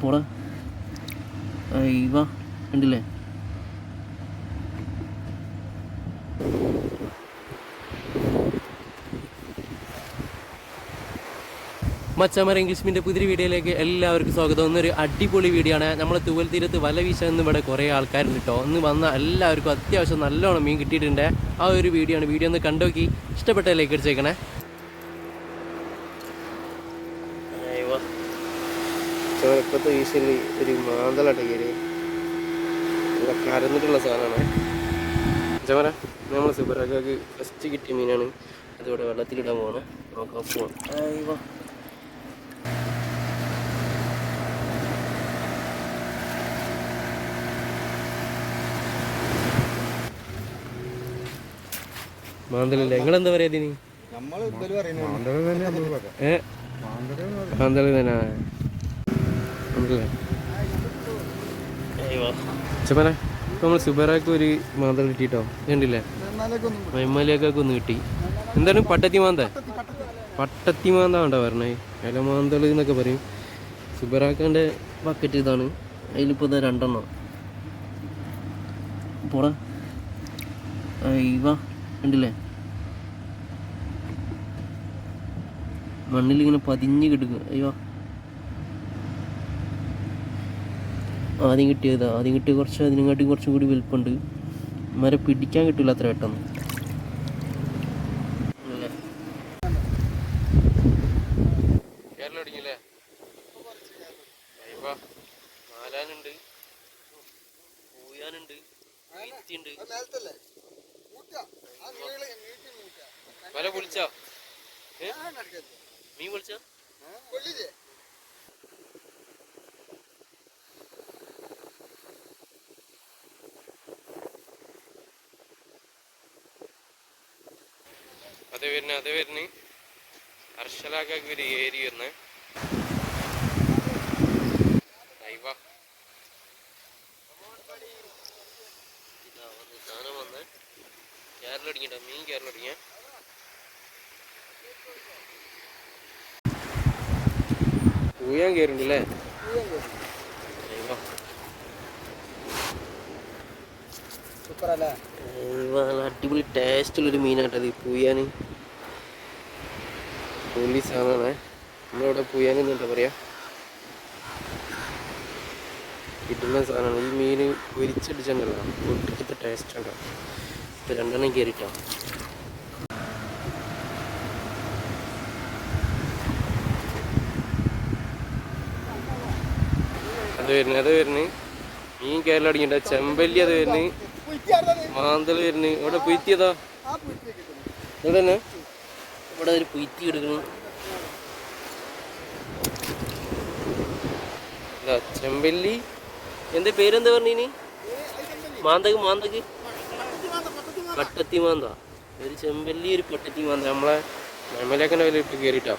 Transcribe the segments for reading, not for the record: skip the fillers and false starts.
പോടാ ഇവ ഉണ്ടല്ലേ. മച്ചാമര ഇംഗ്ലീഷ് പുതിയ വീഡിയോയിലേക്ക് എല്ലാവർക്കും സ്വാഗതം. ഒന്നൊരു അടിപൊളി വീഡിയോ ആണ്. നമ്മൾ തൂവൽ തീരത്ത് വല വീശാൻ ഇവിടെ കുറേ ആൾക്കാരുണ്ട് കേട്ടോ. ഒന്ന് വന്ന എല്ലാവർക്കും അത്യാവശ്യം നല്ലോണം മീൻ കിട്ടിയിട്ടുണ്ട്. ആ ഒരു വീഡിയോ ആണ്. വീഡിയോ ഒന്ന് കണ്ടോക്കി ഇഷ്ടപ്പെട്ട ലൈക്ക് അടിച്ചേക്കണേ. ഇപ്പോഴത്തെ വീശിൽ ഒരു മാന്തലാട്ട കയറി നല്ല കരന്നിട്ടുള്ള സാധനമാണ്. ചമര നമ്മൾ സൂപ്പറാക്കാക്ക് ഫസ്റ്റ് കിട്ടിയ മീനാണ്. അതിവിടെ വെള്ളത്തിലിടാൻ പോവാണ്. നോക്കാം പോവാം. മാന്തലല്ലേ, നിങ്ങളെന്താ പറയാ ഇതിന്? മാന്തല് തന്നെ ചപ്പന. നമ്മൾ സുബറാക്ക് ഒരു മാന്തൽ കിട്ടിട്ടോ. കണ്ടില്ലേ, മൈമാലിയൊക്കെ ഒന്ന് കിട്ടി. എന്താണ് പട്ടത്തി മാന്ത വേണ്ട പറഞ്ഞേ, ഇല മാന്തൽ എന്നൊക്കെ പറയും. സുബറാക്കാൻ്റെ ബക്കറ്റ് ഇതാണ്. അതിലിപ്പോൾ ഇതാ 2 എണ്ണം. പോടാ ഇവ കണ്ടില്ലേ, മണ്ണിലിങ്ങനെ പതിഞ്ഞ് കിടക്കുക. അയ്യോ, ആദ്യം കിട്ടിയ കുറച്ച് അതിനെക്കാട്ടി കുറച്ചും കൂടി വലുപ്പമുണ്ട്. മരം പിടിക്കാൻ കിട്ടില്ല അത്ര പെട്ടെന്ന്. മാലാനുണ്ട്, പൂയാനുണ്ട്, വല പൊളിച്ചോ? മീൻ പൊളിച്ചോ? അത് വരുന്ന അർഷലാക്കാക്ക് ഒരു ഏരിയ വന്ന് സാധനം വന്ന് കേരളടിക്കണ്ട മീൻ കേരളടിക്ക. പൂയാൻ കയറുണ്ടല്ലേ. അടിപൊളി ടേസ്റ്റുള്ളൊരു മീനാട്ടത് പൂയാൻ. പൊള്ളി സാധനമാണ്. നമ്മളിവിടെ പൂയാൻ എന്താ പറയാ, കിട്ടുന്ന സാധനമാണ്. ഈ മീൻ പൊരിച്ചടിച്ചുണ്ടല്ലോ, ഒട്ടിക്കത്തെ ടേസ്റ്റ് ഉണ്ടോ. ഇപ്പം 2 എണ്ണം കയറിയിട്ടോ. അത് വരുന്നു മീൻ കേരളം അടിക്കണ്ട. ചെമ്പല്ലി അത് വരുന്നു, മാന്തൽ വരുന്നു. ഇവിടെ പുയ്ത്തിയതാ, ഇവിടെ തന്നെ ഇവിടെ ഒരു പുയ്ത്തി എടുക്കണം. ചെമ്പല്ലി എന്താ പേരെന്താ പറഞ്ഞിനി? മാന്തക്ക് പട്ടത്തി മാന്ത. ഒരു ചെമ്പല്ലി, ഒരു പട്ടത്തി മാന്ത. നമ്മളെ മെമ്മലേക്കൻ്റെ വില ഇട്ട് കയറിയിട്ടാ.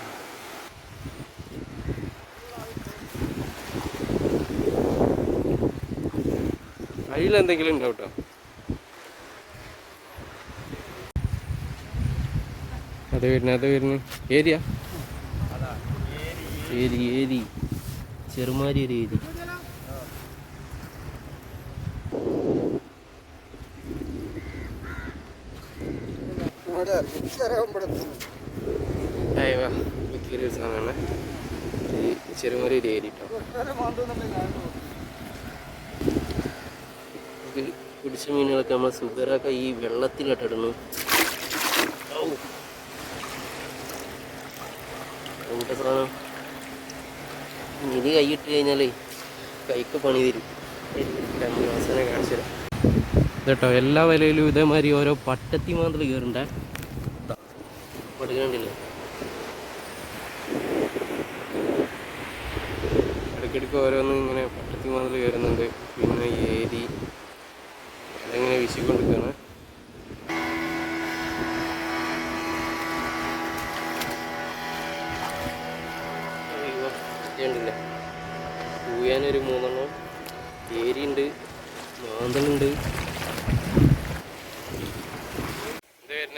അതിലെന്തെങ്കിലും ഉണ്ടാവും കേട്ടോ. അത് വരുന്നു ഏരിയ ചെറുമാരി ഒരു ഏരി. ഒരു സാധനമാണ് ചെറുമാരി ഒരു ഏരി കേട്ടോ. പിടിച്ച മീനുകളൊക്കെ നമ്മൾ സുഗറൊക്കെ ഈ വെള്ളത്തിലിട്ടിടുന്നു. അങ്ങനത്തെ സാധനം ഇനി കൈയിട്ട് കഴിഞ്ഞാലേ കൈക്ക് പണി തരും. അവസാനം കാണിച്ചു തരാം കേട്ടോ. എല്ലാ വലയിലും ഇതേമാതിരി ഓരോ പട്ടത്തി മാന്തൽ കയറുണ്ടേ. കണ്ടില്ലേ, ഇടയ്ക്കിടയ്ക്ക് ഓരോന്ന് ഇങ്ങനെ പട്ടത്തി മാന്തൽ കയറുന്നുണ്ട്. പിന്നെ ഏരി അതെങ്ങനെ വീശിക്കൊണ്ടിരിക്കുകയാണ്. ണ്ടില്ലേ, പൂയാനൊരു 3 എണ്ണം, ഏരിയുണ്ട്, മാന്തലുണ്ട്.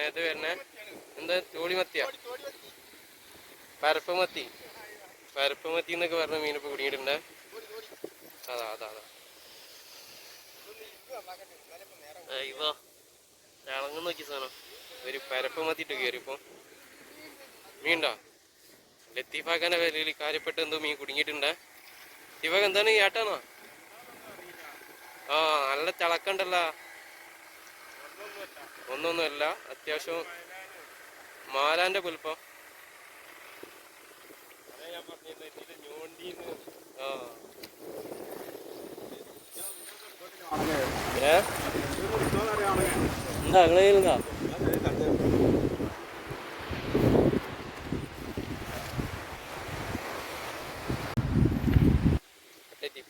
ഇത് വരുന്നേ എന്താ തോളിമത്തിയാ, പരപ്പമത്തി എന്നൊക്കെ പറഞ്ഞ മീനിപ്പോൾ കുടുങ്ങിയിട്ടുണ്ട്. അതാ അതാ അതാ ഇവ തിളങ്ങുന്ന നോക്കിയ സാധനം ഒരു പരപ്പ് മത്തിയിട്ട് കയറിപ്പോ മീനുണ്ടോ? ലത്തീഫാക്കാന്റെ പേരിൽ കാര്യപ്പെട്ട് എന്തോ മീൻ കുടുങ്ങിയിട്ടുണ്ടേ. ഇവ എന്താണ് ഏട്ടാണോ? ആ നല്ല തിളക്കണ്ടല്ലോ. ഒന്നൊന്നുമല്ല, അത്യാവശ്യം മാലാന്റെ പുൽപ്പം. ആ എന്താ നിങ്ങളെന്താ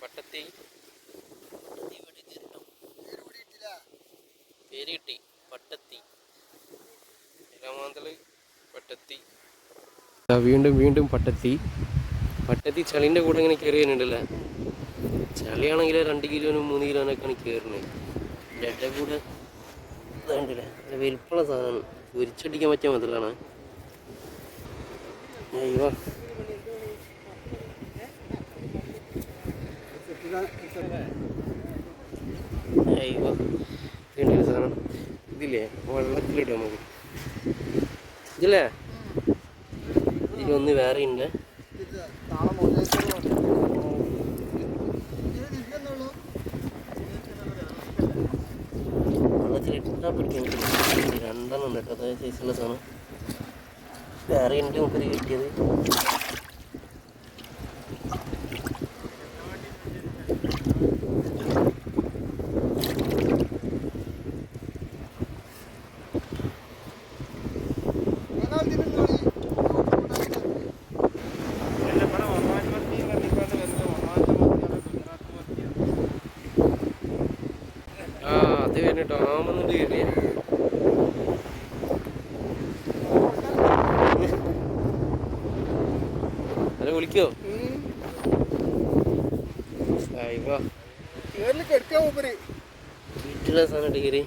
പട്ടത്തി പേര് കിട്ടി. പട്ടത്തി ഇലമാന്തള് പട്ടത്തി. വീണ്ടും വീണ്ടും പട്ടത്തി. പട്ടത്തി ചളിൻ്റെ കൂടെ ഇങ്ങനെ കയറി വരുന്നുണ്ടല്ലേ. ചളിയാണെങ്കിൽ 2 കിലോനും 3 കിലോനൊക്കെയാണ് കയറുന്നത്. എൻ്റെ കൂടെ ഇതാണ്ടല്ലേ നല്ല വലിപ്പമുള്ള സാധനമാണ്. പൊരിച്ചടിക്കാൻ പറ്റിയ മുതലാണ്. അയ്യോ അയ്യോ ഇതിൻ്റെ സാധനം ഇതില്ലേ വെള്ളത്തിലിടുക നമുക്ക്. ഇതില്ലേ ഇതിലൊന്ന് വേറെ ഉണ്ട്. വെള്ളത്തിലിട്ടാൽ പിടിക്കാൻ 2 ഉണ്ട് കേട്ടോ. അതായത് സൈസുള്ള സാധനം വേറെ ഉണ്ട് നമുക്ക് കിട്ടിയത്. അത് കഴിഞ്ഞിട്ട് ആമെന്നുണ്ട് കയറിയ അല്ല വിളിക്കോ? വീട്ടിലെ സാധനം കയറി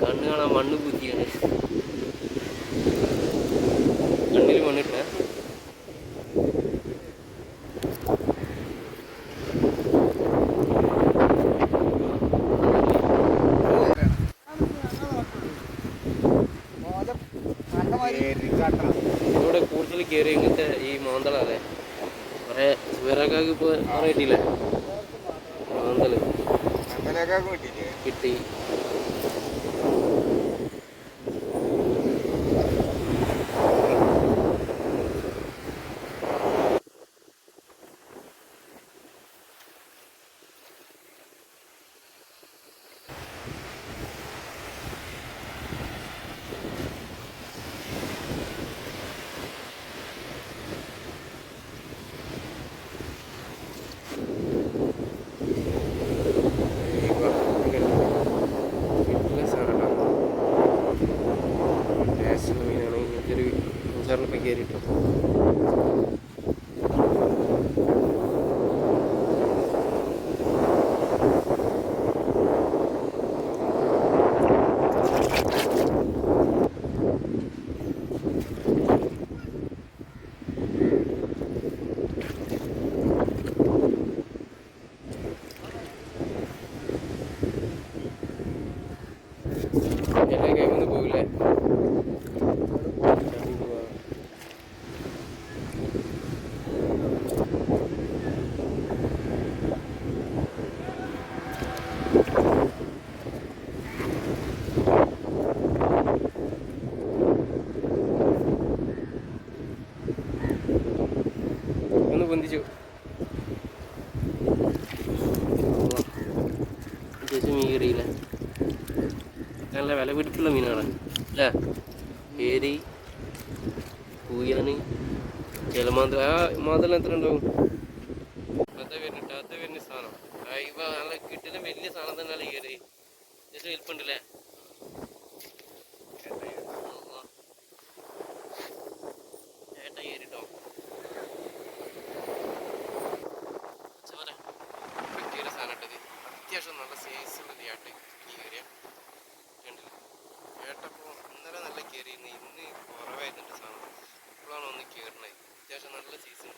കണ്ണ് കാണാൻ മണ്ണ് കുത്തിയാണ്. കണ്ണിൽ മണ്ണിട്ട ഇവിടെ കൂടുതൽ കയറി ഇങ്ങനത്തെ ഈ മാന്തളല്ലേ. കുറെ സുബേറാക്കാക്ക് ഇപ്പോൾ കിട്ടിയില്ലേ മാന്തള് കിട്ടി. മീനാണ് ഇങ്ങനത്തെ ഒരു 5-6 രൂപ കയറിയിട്ടു. എല്ലാം കൈവന്ന് പോകില്ലേ. ഒന്ന് പൊന്തിച്ചു അത്യാവശ്യം മീൻ കയറിയില്ല. നല്ല വില പിടിപ്പുള്ള മീനാണ് അല്ലേ. ഏരി പൂയാന് ജലമാന്തൽ. ആ മാന്തൽ എത്ര ഉണ്ടാവും? അത് വരുന്ന സാധനം ഇവ നല്ല കിട്ടുന്ന വലിയ സാധനം തന്നെയല്ലേ കയറി. ജസ്റ്റ് വലിപ്പുണ്ടല്ലേ. ഏട്ട കയറിട്ടോ പറ്റിയൊരു സാധനം ഇട്ടത്. അത്യാവശ്യം നല്ല സൈസുള്ളത് ഏട്ട കയറിയ കണ്ടില്ല. കയറിയിരുന്നത് ഇന്ന് കുറവായിരുന്നുണ്ട് സാധനം. ഇപ്പോഴാണ് ഒന്ന് കയറണേ. അത്യാവശ്യം നല്ല സീസൺ.